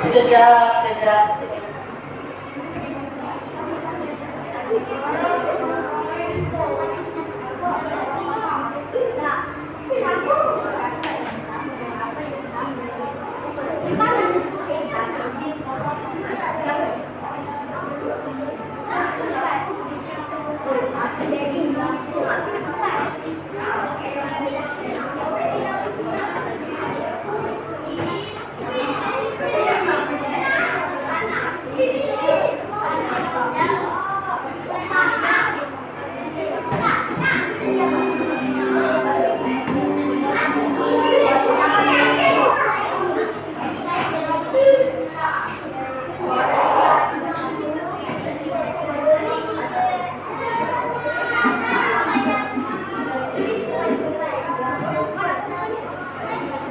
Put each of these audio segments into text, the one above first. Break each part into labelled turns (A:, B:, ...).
A: Sekejap, sekejap.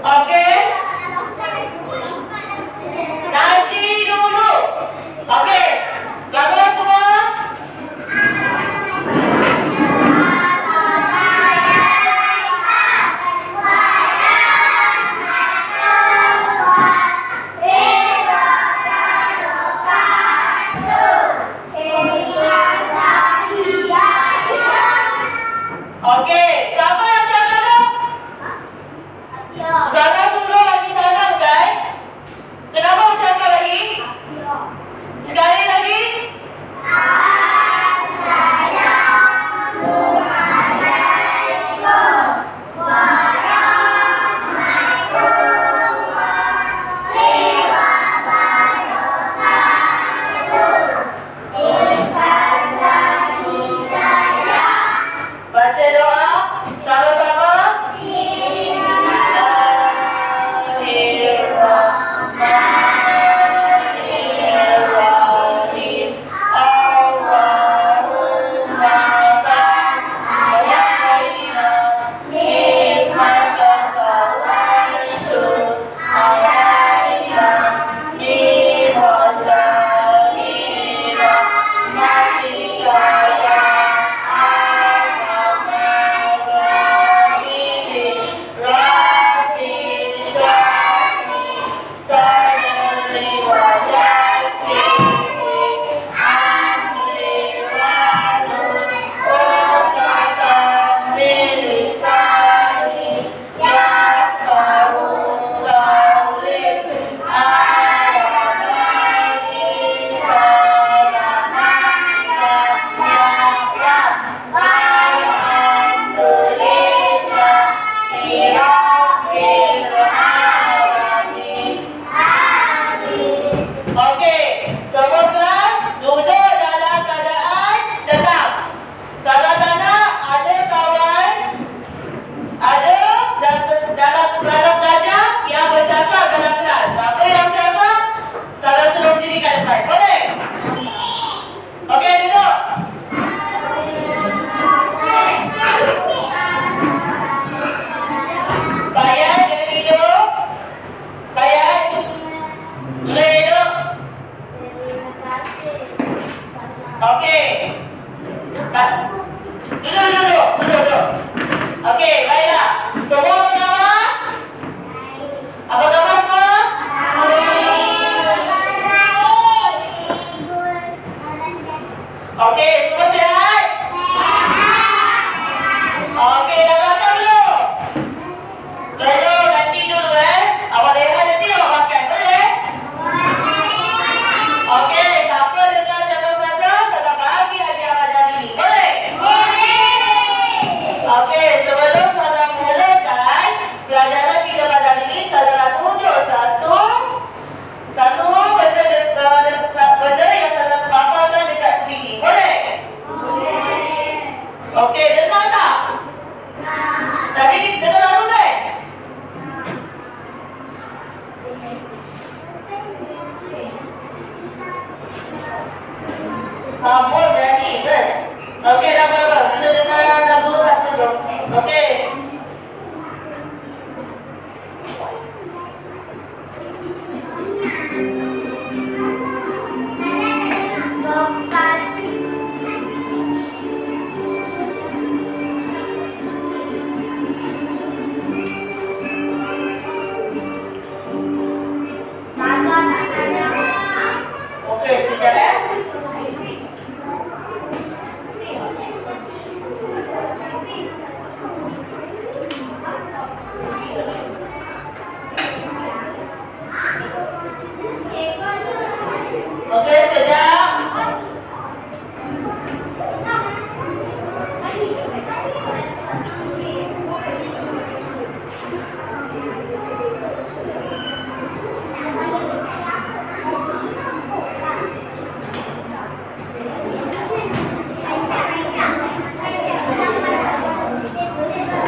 A: Oke, nanti dulu. Oke, gambar semua. Oke, siapa yang jaga dulu? Jaga dulu lagi sana, guys. Kenapa jaga lagi? Sekali lagi. Baca doa sama-sama. Oke, semua kelas duduk dalam keadaan tenang. Kadang-kadang ada kawan, ada dalam pelajar yang bercakap dalam kelas. Siapa yang bercakap? Salah suruh diri kat depan. Boleh? Oke, duduk. Payat, jangan tidur. Payat. Boleh duduk. Oke. Duduk. Oke, baiklah. Semua apa khabar? Apa khabar semua? Oke, semua sihat? Oke, dah makan belum? Belum, nanti dulu Awak rehat nanti awak makan, boleh? Oke, siapa dengar cakap belakang, tetap bagi hadiah pada diri. Boleh? Oke, sebelum saya mulakan pelajaran kita pada diri, saya nak tunjuk satu benda yang saya paparkan dekat sini. Boleh? Oke, dengar tak? Tadi kita dengar dulu kan? Boleh berani, yes. Okey, dah apa-apa. Kita dengar lagu satu tu. Okey.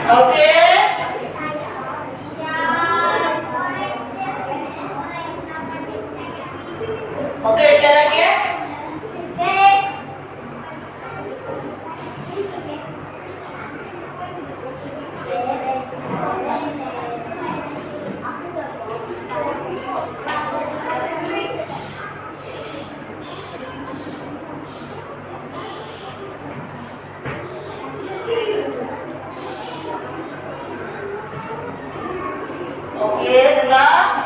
A: Oke. Oke, sekali lagi ya. Oke, dengar.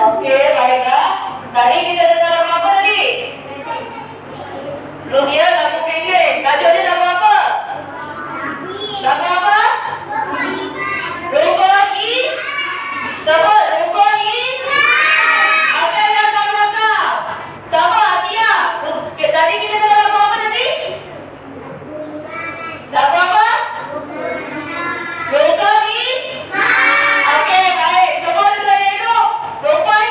A: Oke, baiklah. Tadi kita dengar lagu apa tadi? Belum ya, lagu pendek. Tajuknya lagu apa? Lagu apa? Rukoni. Sama Rukoni. Apa yang lagu apa? Sama Atia. Tadi kita dengar lagu apa tadi? Lagu apa? Rukoni. Oke, baik. Semua sudah hidup. Rukun.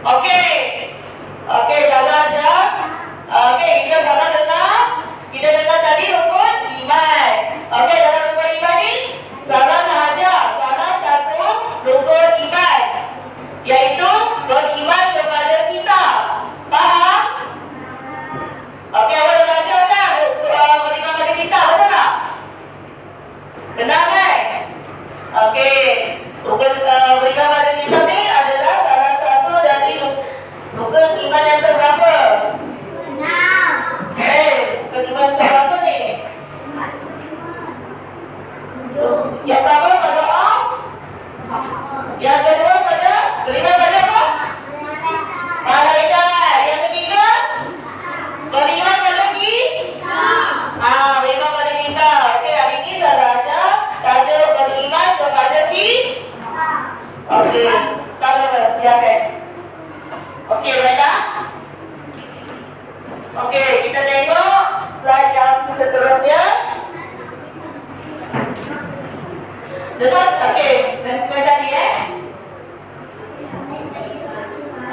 A: Oke. Oke, jaga aja. Oke, kita sama dengar. Kita dengar tadi rukun iman. Oke, dalam rukun iman ini sama sahaja salah satu rukun iman, yaitu beriman kepada kita. Faham? Oke, awak dah belajar kan beriman kepada kita, betul tak? Benar kan? Oke, rukun beriman kepada kita ni adalah salah satu dari rukun iman yang terberapa? Rukun iman terberapa ni? Yang pertama berdoa. Yang kedua pada beriman pada apa? Malaikat. Betul? Okey. Dan tadi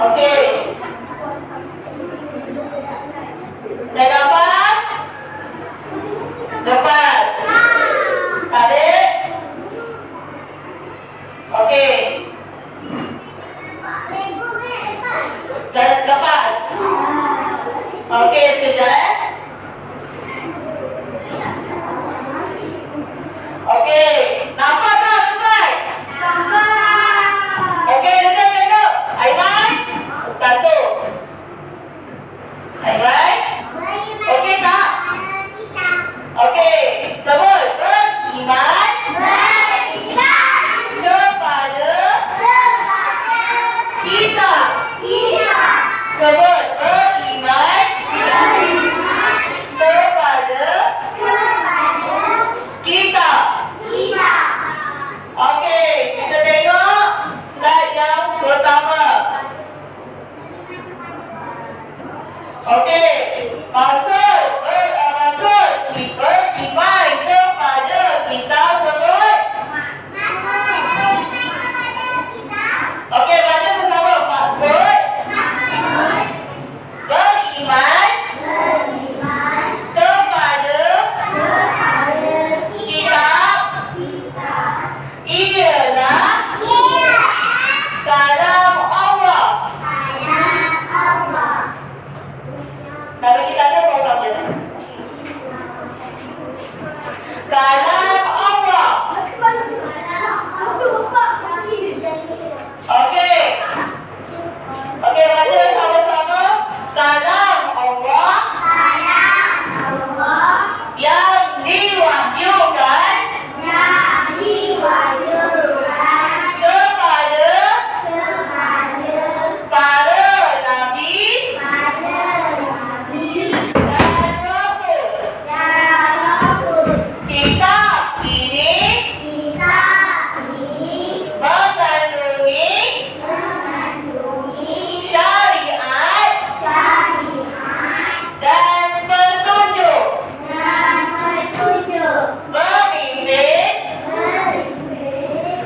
A: Okey. Dah dapat? Lepas. Tarik. Okey. Dan lepas. Okey, sekejap Okey. Nampak tak tuan? Okey, duduk. Aiman. Satu. Aiman. Okey tak? Okey. Sebut. Beriman. Kepada. Kita. Sebut. Beriman. Kepada. Kita. Okey. Kita tengok slide yang pertama. Okey. Maksud beriman kepada kita sebut. Okey, baca bersama. Maksud beriman kepada kitab ialah kalam Allah. Kalau kita ada soalan dia. Kalam Allah. Okey. Okey, baca sama-sama. Kalam Allah yang diwahyukan kepada para nabi dan rasul. Kitab ini mengandungi syariat dan petunjuk memimpin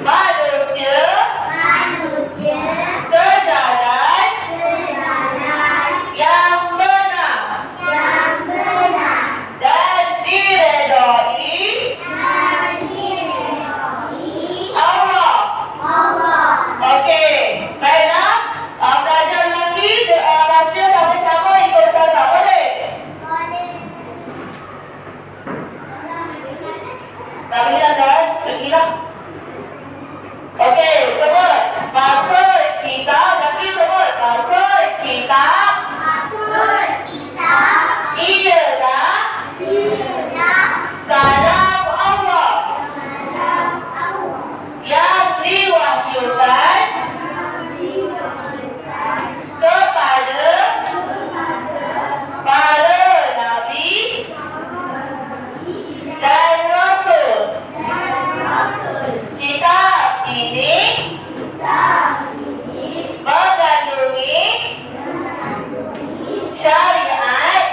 A: manusia ke jalan yang benar dan diredai Allah. Okey, baiklah. Belajar lagi, baca sama-sama ikut kata. Boleh? Tak boleh dah, guys. Pergilah. Okey, sebut. Maksud kita, lagi sebut. Maksud kita ialah kalam Allah yang diwahyukan kepada para nabi dan rasul. Kitab ini mengandungi syariat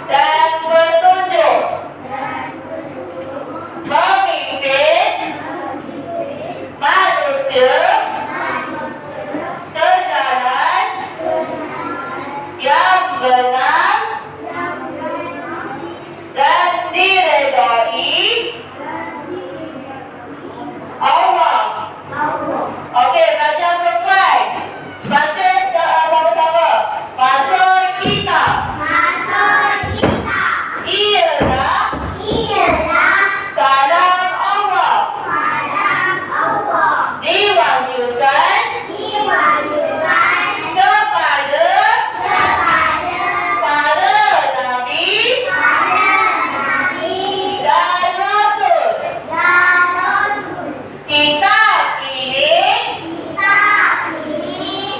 A: dan petunjuk memimpin manusia ke jalan yang benar dan diredai Allah. Okey, belajar perempuan. Baca sama-sama. Maksud kita ialah kalam Allah diwahyukan kepada para nabi dan rasul. Kitab ini mengandungi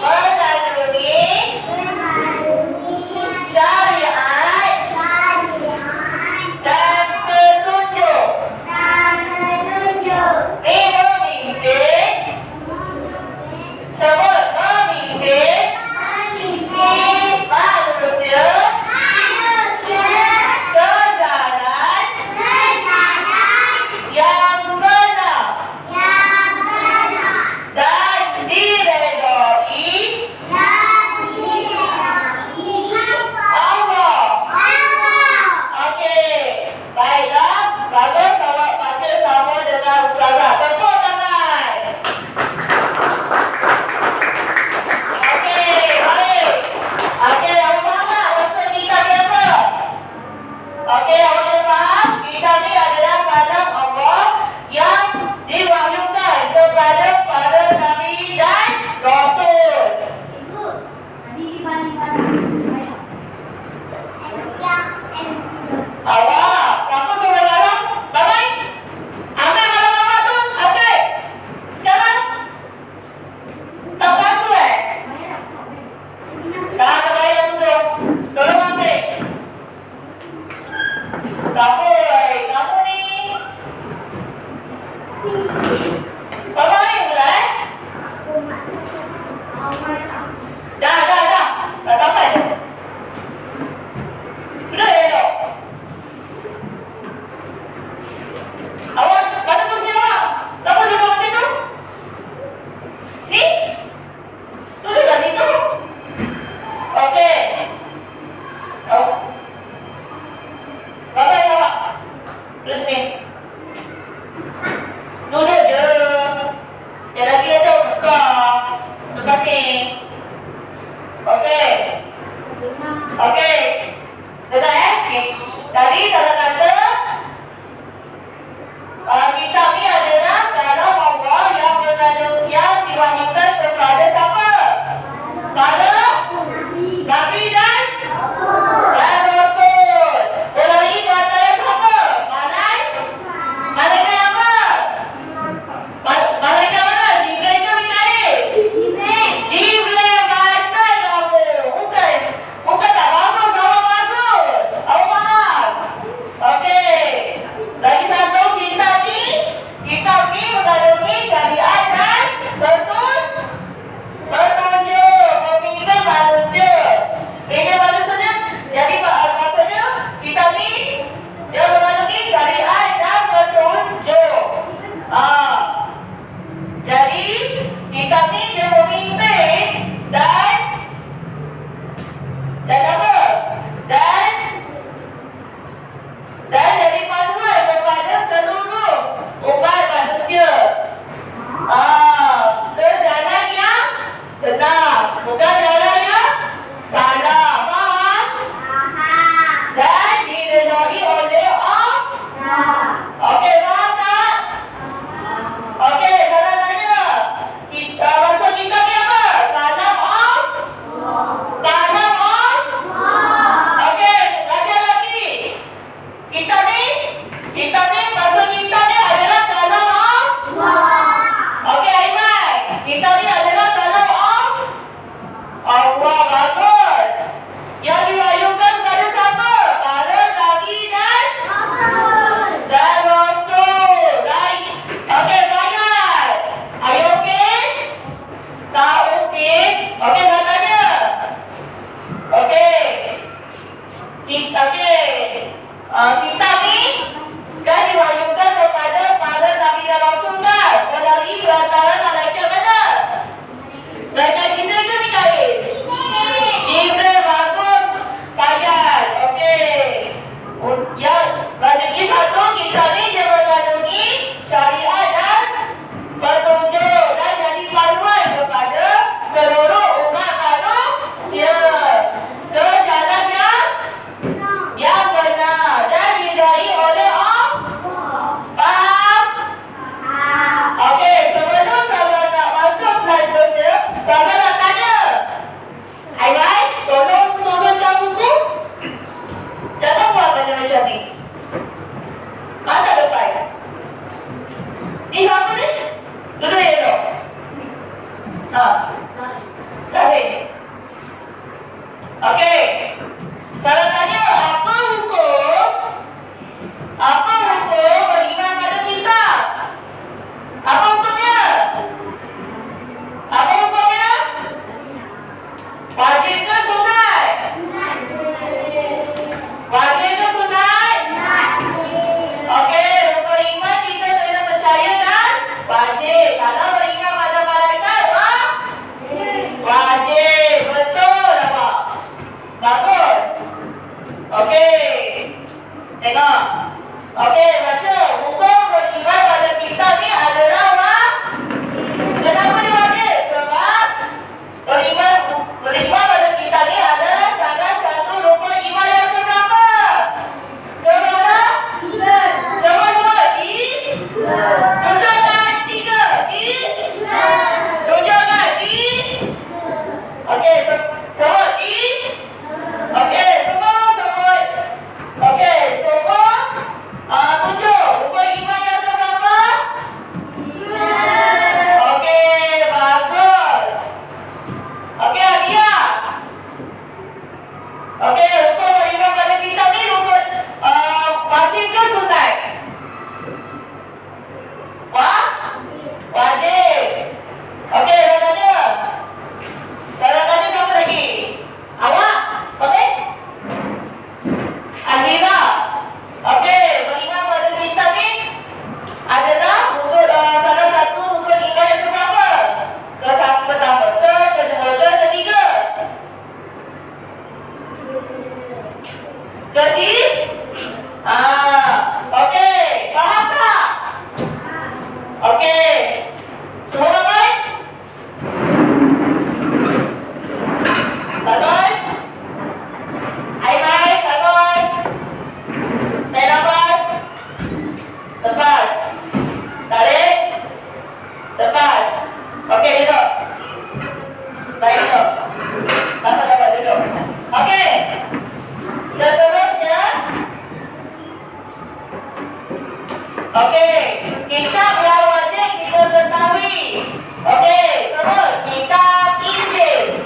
A: Okey, kitab yang wajib kita ketahui. Okey, sebut kitab Injil.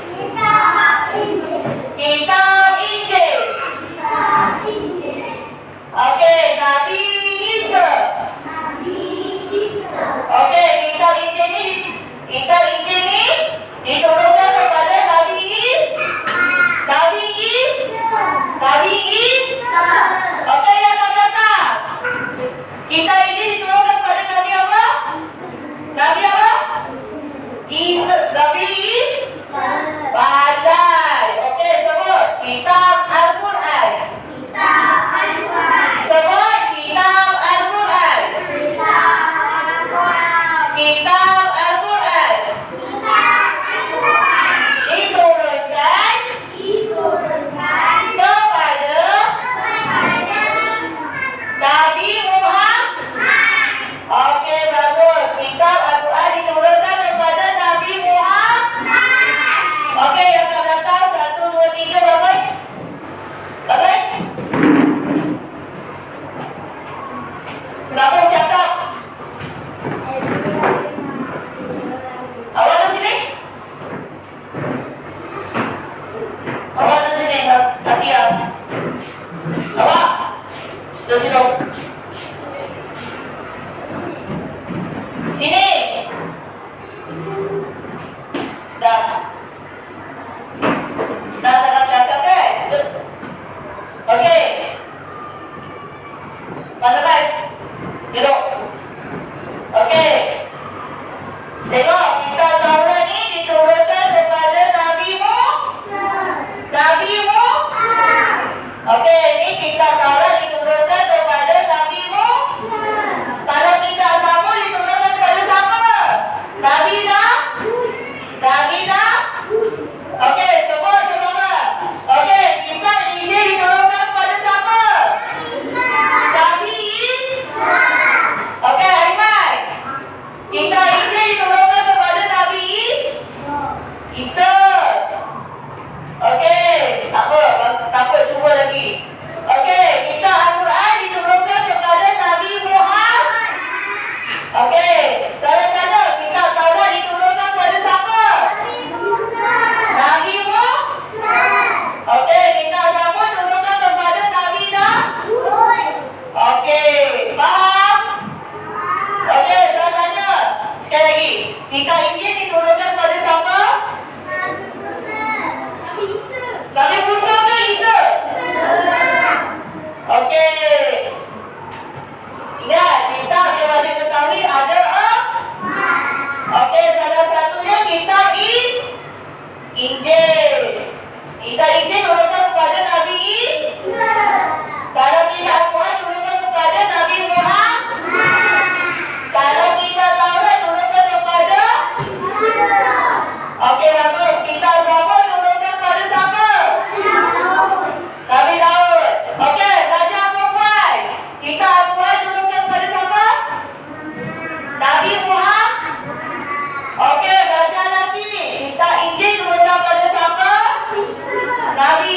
A: Kitab Injil. Okey, Nabi Isa. Okey, kitab Injil ni diturunkan kepada Nabi Isa. Okey, yang kata kitab ini diturunkan kepada Nabi apa? Nabi apa? Isa. Nabi Pandai. Okey, sebut kitab Al-Quran. Sebut kitab Al-Quran. Kitab Al-Quran diturunkan kepada Nabi Muhammad. Okey, bagus. Kitab Al-Quran diturunkan kepada Nabi Muhammad. Okey, yang akan datang 1, 2, 3 berapa? Okey. Kenapa cakap? Awak ada sini? Awak ada sini? Atia. Awak? Di sini. Sini. Dah. Dah cakap kan? Terus. Okey. Mana baik? Duduk. Okey. Tengok, kitab Taurat ni diturunkan kepada Nabi Muhammad. Okey, ni kitab Taurat diturunkan kepada Nabi Muhammad. Kalau kitab Zabur diturunkan kepada siapa? Nabi Okey, sebut sama. Okey, kitab Injil diturunkan kepada siapa? Nabi Okey, Aiman. Kitab Injil diturunkan kepada Nabi Isa. Okey, tak apa, cuba lagi. Okey, kitab Al-Quran diturunkan kepada Nabi Muhammad. Okey, tanda-tanda kitab Taurat diturunkan kepada siapa? Nabi Muhammad. Okey, kitab Zabur diturunkan kepada Nabi Daud. Okey, faham? Okey, saya tanya sekali lagi. Kitab Injil diturunkan kepada siapa? Nabi Musa ke Isa? Okey. Ingat, kitab yang wajib ketahui ada okey, salah satunya kitab Injil. Kitab Injil diturunkan kepada Nabi Isa. Kalau kitab Al-Quran diturunkan kepada Nabi Muhammad. Kalau kitab Taurat diturunkan kepada okey, bagus. Kitab Zabur diturunkan kepada siapa? Nabi Daud. Okey, Raja perempuan. Kitab Al-Quran diturunkan kepada siapa? Nabi Muhammad. Okey, Raja lelaki. Kitab Injil diturunkan kepada siapa? Nabi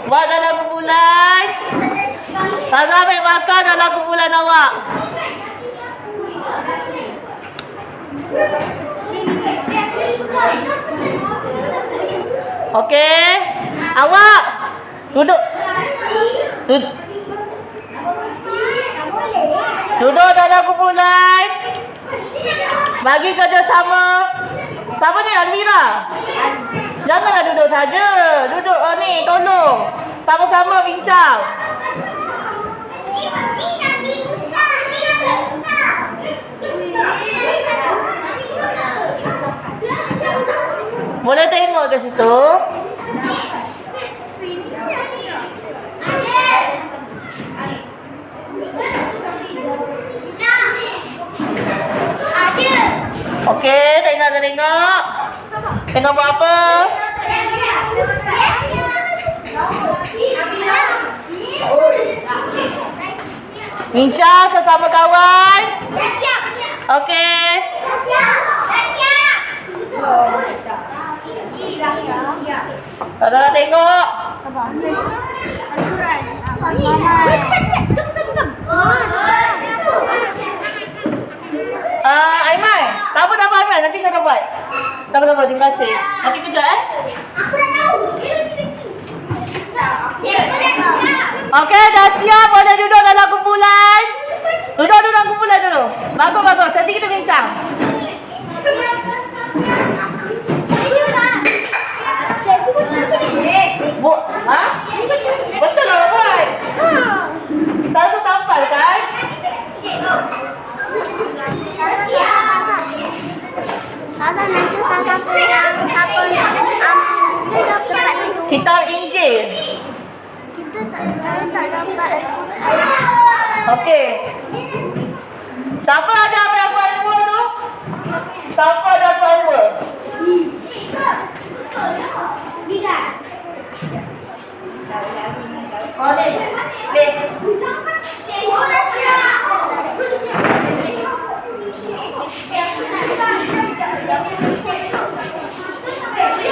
A: Buat dalam kumpulan. Saza ambil makan dalam kumpulan awak. Okey. Awak duduk. Duduk dalam kumpulan. Bagi kerjasama. Siapa ni, Almira? Janganlah duduk saja. Duduk ni, tolong. Sama-sama bincang. Boleh tengok ke situ? Okey, tengok. Tengok buat apa? Bincang sesama kawan.
B: Dah siap.
A: Okey.
B: Dah siap.
A: Saudara tengok. Aiman, tak apa Aiman, nanti saya buat. Tak apa, terima kasih. Nanti kejap
B: Aku dah tahu.
A: Okey, dah siap, boleh duduk dalam kumpulan. Duduk dalam kumpulan dulu. Bagus. Nanti kita bincang. Ha? Betul lah buat. Selalu tampal kan? Kitab Injil.
B: Saya tak dapat.
A: Okey. Siapa ada hafal dua tu? Siapa ada hafal dua? Oh ni.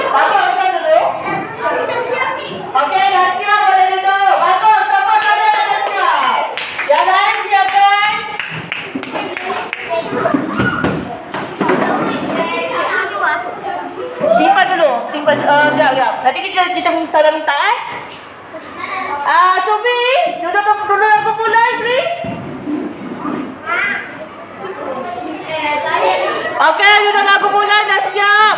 A: Bagus dulu. Okey, dah siap, boleh duduk. Bagus, siapa dah siap? Yang lain siapkan. Simpan dulu. Sekejap. Nanti kita minta. Sofi, duduk dalam kumpulan, please. Okey, duduk dalam kumpulan, dah siap.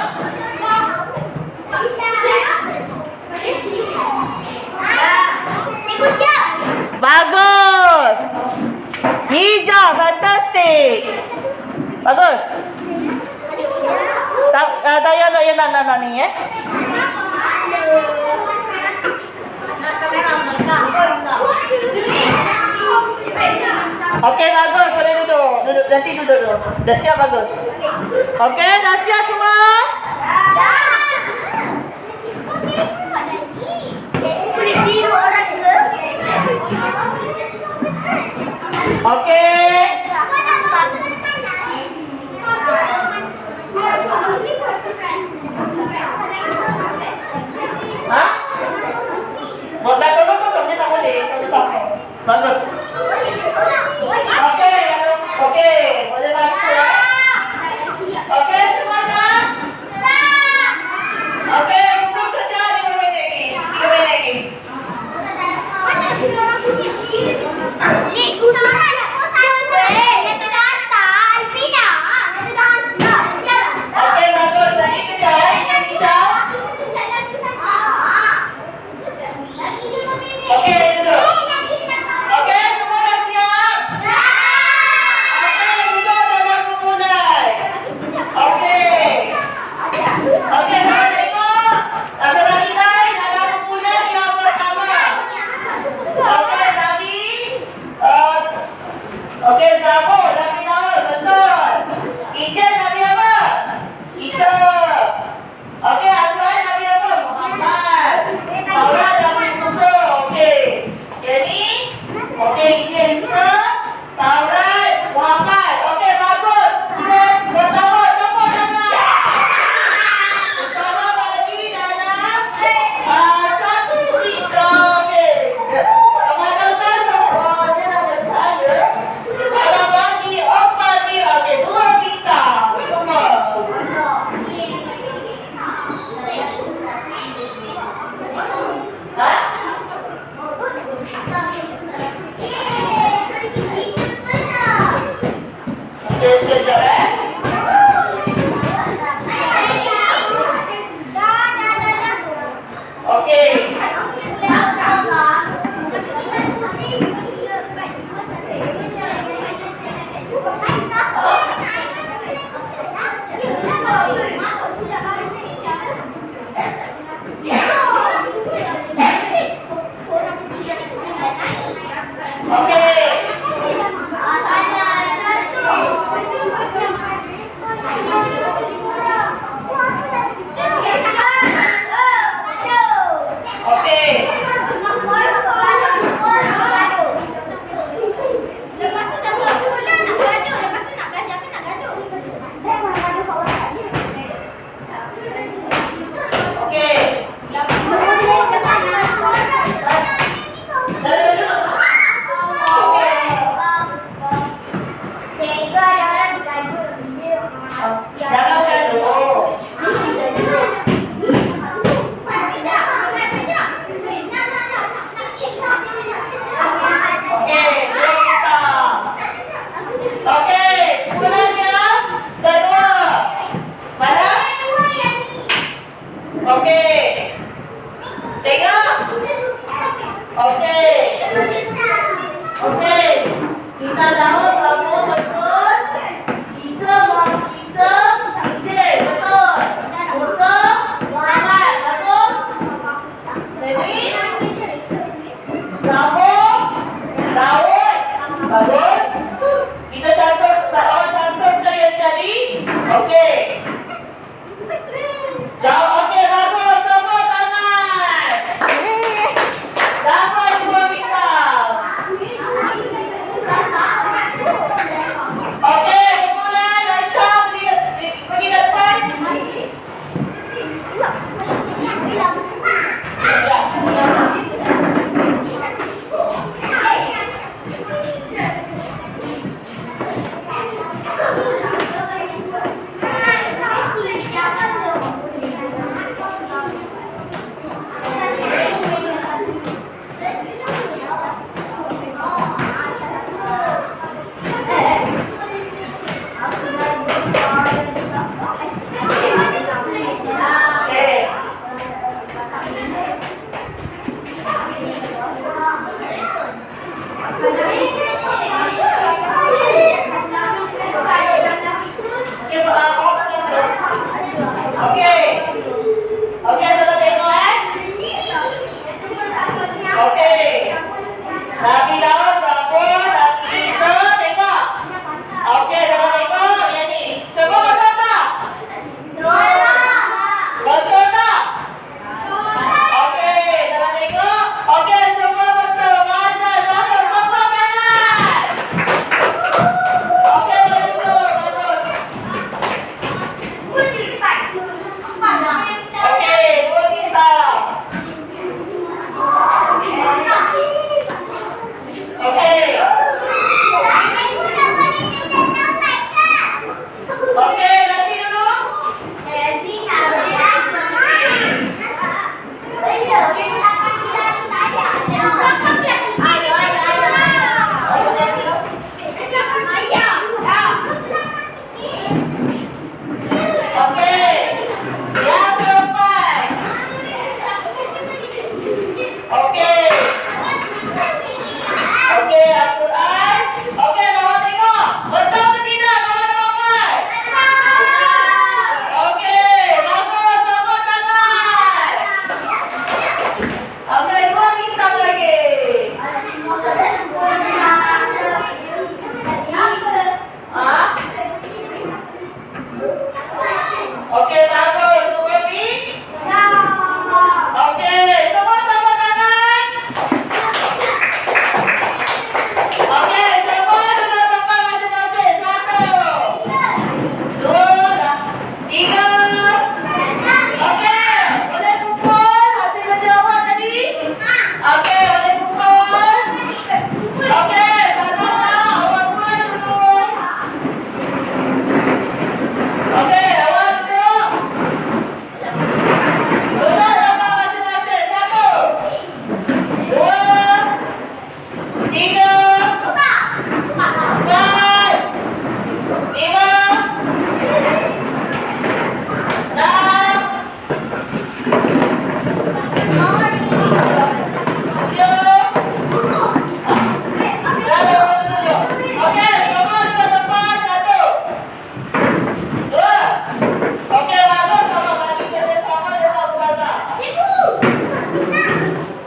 A: Bagus. Hijau, fantastik. Bagus. Yang nak ni Okey, bagus. Boleh duduk. Nanti duduk dulu. Dah siap, bagus. Okey, dah siap semua?
B: Boleh tiru orang ke?
A: Okey. Ha? Dah tolong dia tak boleh. Bagus. Okey. Boleh bantu Okey semuanya. Okey, tunggu saja 5 minit lagi.
B: Nik, utara nak satu. Yang tu datang, Alvina. Yang tu datang.
A: Okey, bagus. Lagi kejap. Okey, duduk. Okey, Jangan gaduh. Oke, kita. Oke, kemudian yang kedua. Mana? Oke. Tengok. Oke. Oke. Kita jawab kamu betul. Isem, isem, isem, betul. Usem, Muhammad, bagus. Jadi, Sambung, Daud, bagus. Kita cantumkan yang tadi. Oke. Jawab, oke, bagus. Tepuk tangan. Dapat 2 bintang. Oke, kemudian Aisyah pergi ke depan. Ya.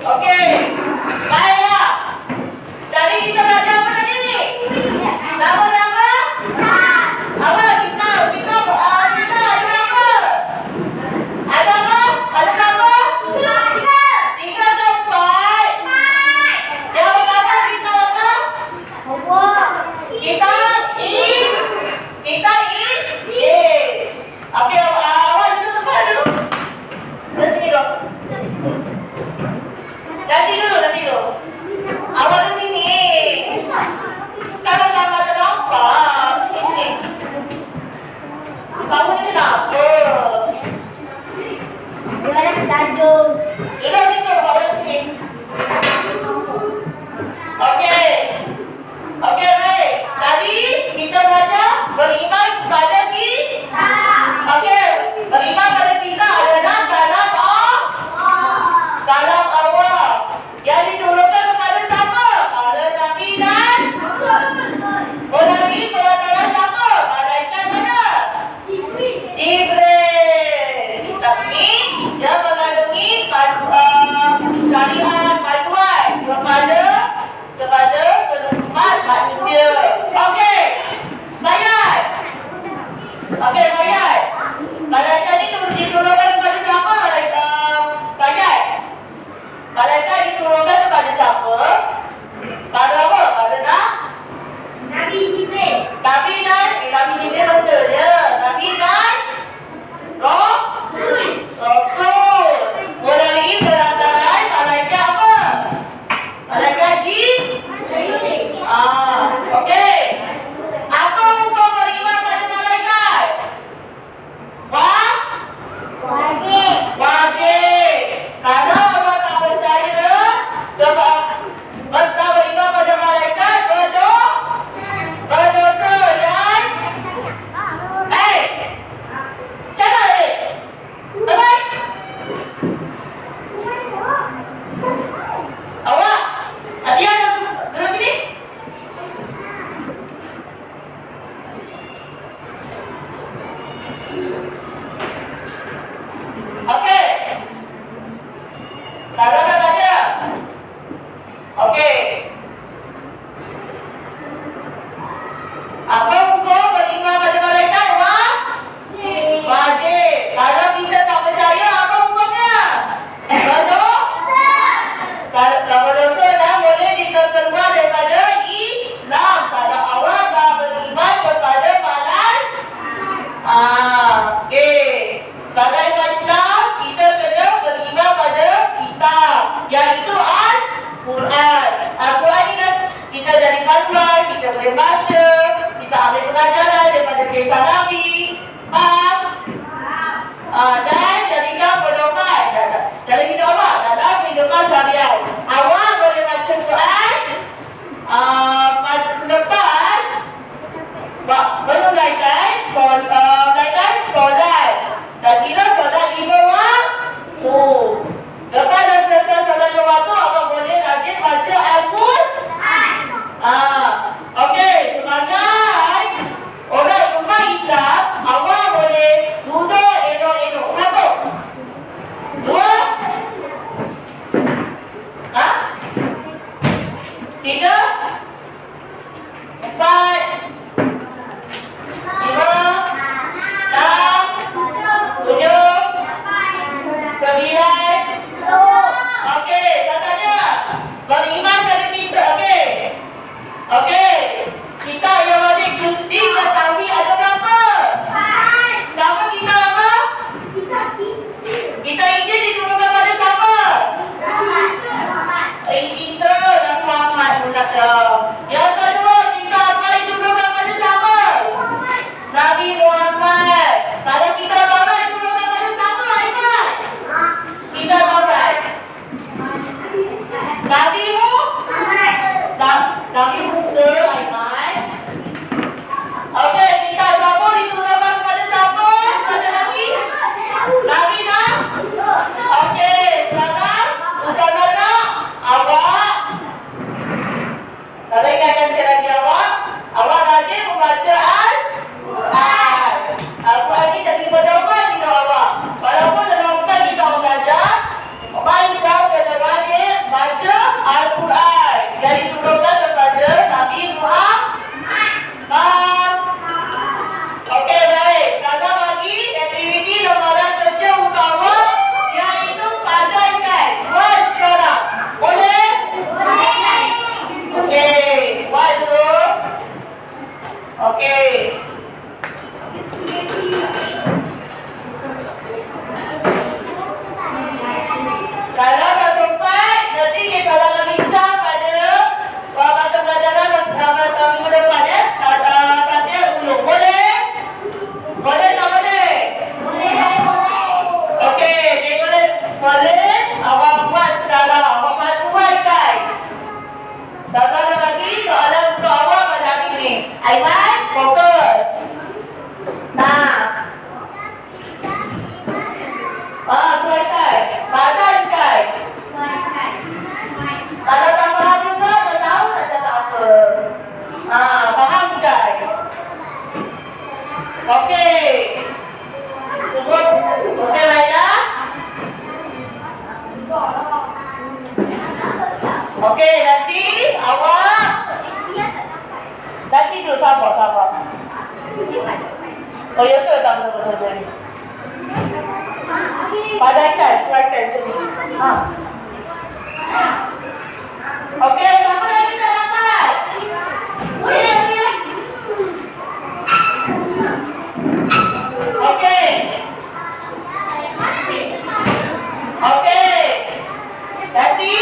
A: Okey. Baiklah. Tadi kita belajar apa tadi? Nama-nama? Apa? Kita ada apa? Ada apa? Ada apa? Tiga atau empat? Yang pertama kita apa? Kita in. Okey, awak duduk tempat dulu. Dari sini dulu. Nanti dulu. Awak di sini. Kalau nama terlambat, sini. Kamu ni kenapa? Duduk situ, awak di sini. Okey. Okey, baik. Tadi kita belajar beriman kepada kita. Okey, beriman pada kita adalah kalam Allah yang diturunkan kepada siapa? Pada Nabi dan melalui perantara siapa? Malaikat mana? Jibril. Kitab ini dia mengandungi syariat panduan kepada umat manusia. Okey. Bayar. Malaikat ini diturunkan kepada siapa? Malaikat diturunkan kepada siapa? Pada apa? Pada
B: Nabi Jibril.
A: Nabi Jibril betul je. Nabi dan Rasul. Melalui perantaraan malaikat apa? Malaikat Jibril. Okey. Apa hukum beriman pada malaikat? Wajib. Kalau orang tak percaya tak beriman pada malaikat, berdosa dan jangan bye-bye. Awak Adia duduk sini. Okey. Dah ada. Okey. Apa hukum beriman pada malaikat? Wajib. Kalau kita tak percaya, apa hukumnya? Berdosa. Kalau berdosa dah boleh dikeluar daripada Islam. Kalau awak dah beriman kepada malaikat. Okey. Sebagai Islam, kita kena beriman pada kitab, iaitu Al-Quran. Al-Quran ini kita dari panduan, kita boleh baca, kita ambil pengajaran daripada kisah Nabi. Faham? Dan jadikan pedoman dalam hidup awak, dalam kehidupan seharian. Awak boleh baca Quran selepas menunaikan solat. Dan bila solat 5 waktu. Lepas dah selesai solat 5 waktu, awak boleh rajin baca Al-Quran. Okey, sebagai orang umat Islam, awak boleh duduk elok-elok. 1, 2, 3, 4, 5, 6, 7, 9. Okey, katanya beriman pada kita. Okey. Kita yang wajib diketahui ada berapa? Nama kita apa? Kita Injil diturunkan pada siapa? Isa dan Muhammad. Yang kedua, kita apa diturunkan pada siapa? Nabi Muhammad. Kalau kita apa diturunkan pada siapa, Aiman? Kita apa? Nabi Musa, Aiman. Okey, kita apa diturunkan pada siapa? Pada Nabi dah. Okey, sekarang Usana awak. Saya ingatkan sekali lagi awak rajin membaca Al-Quran. Al-Quran ini jadi pedoman hidup awak. Walaupun dalam bukan kita belajar, orang Islam kena rajin Okey, nanti awak
B: Dia tak dapat.
A: nanti dulu sabar.
B: Dia tak dapat.
A: Oh, ya ke tak betul saja ni? Padahkan, selatan tu. Ha. Okey, siapa lagi tak dapat? Boleh, boleh. Okey. Okey. Nanti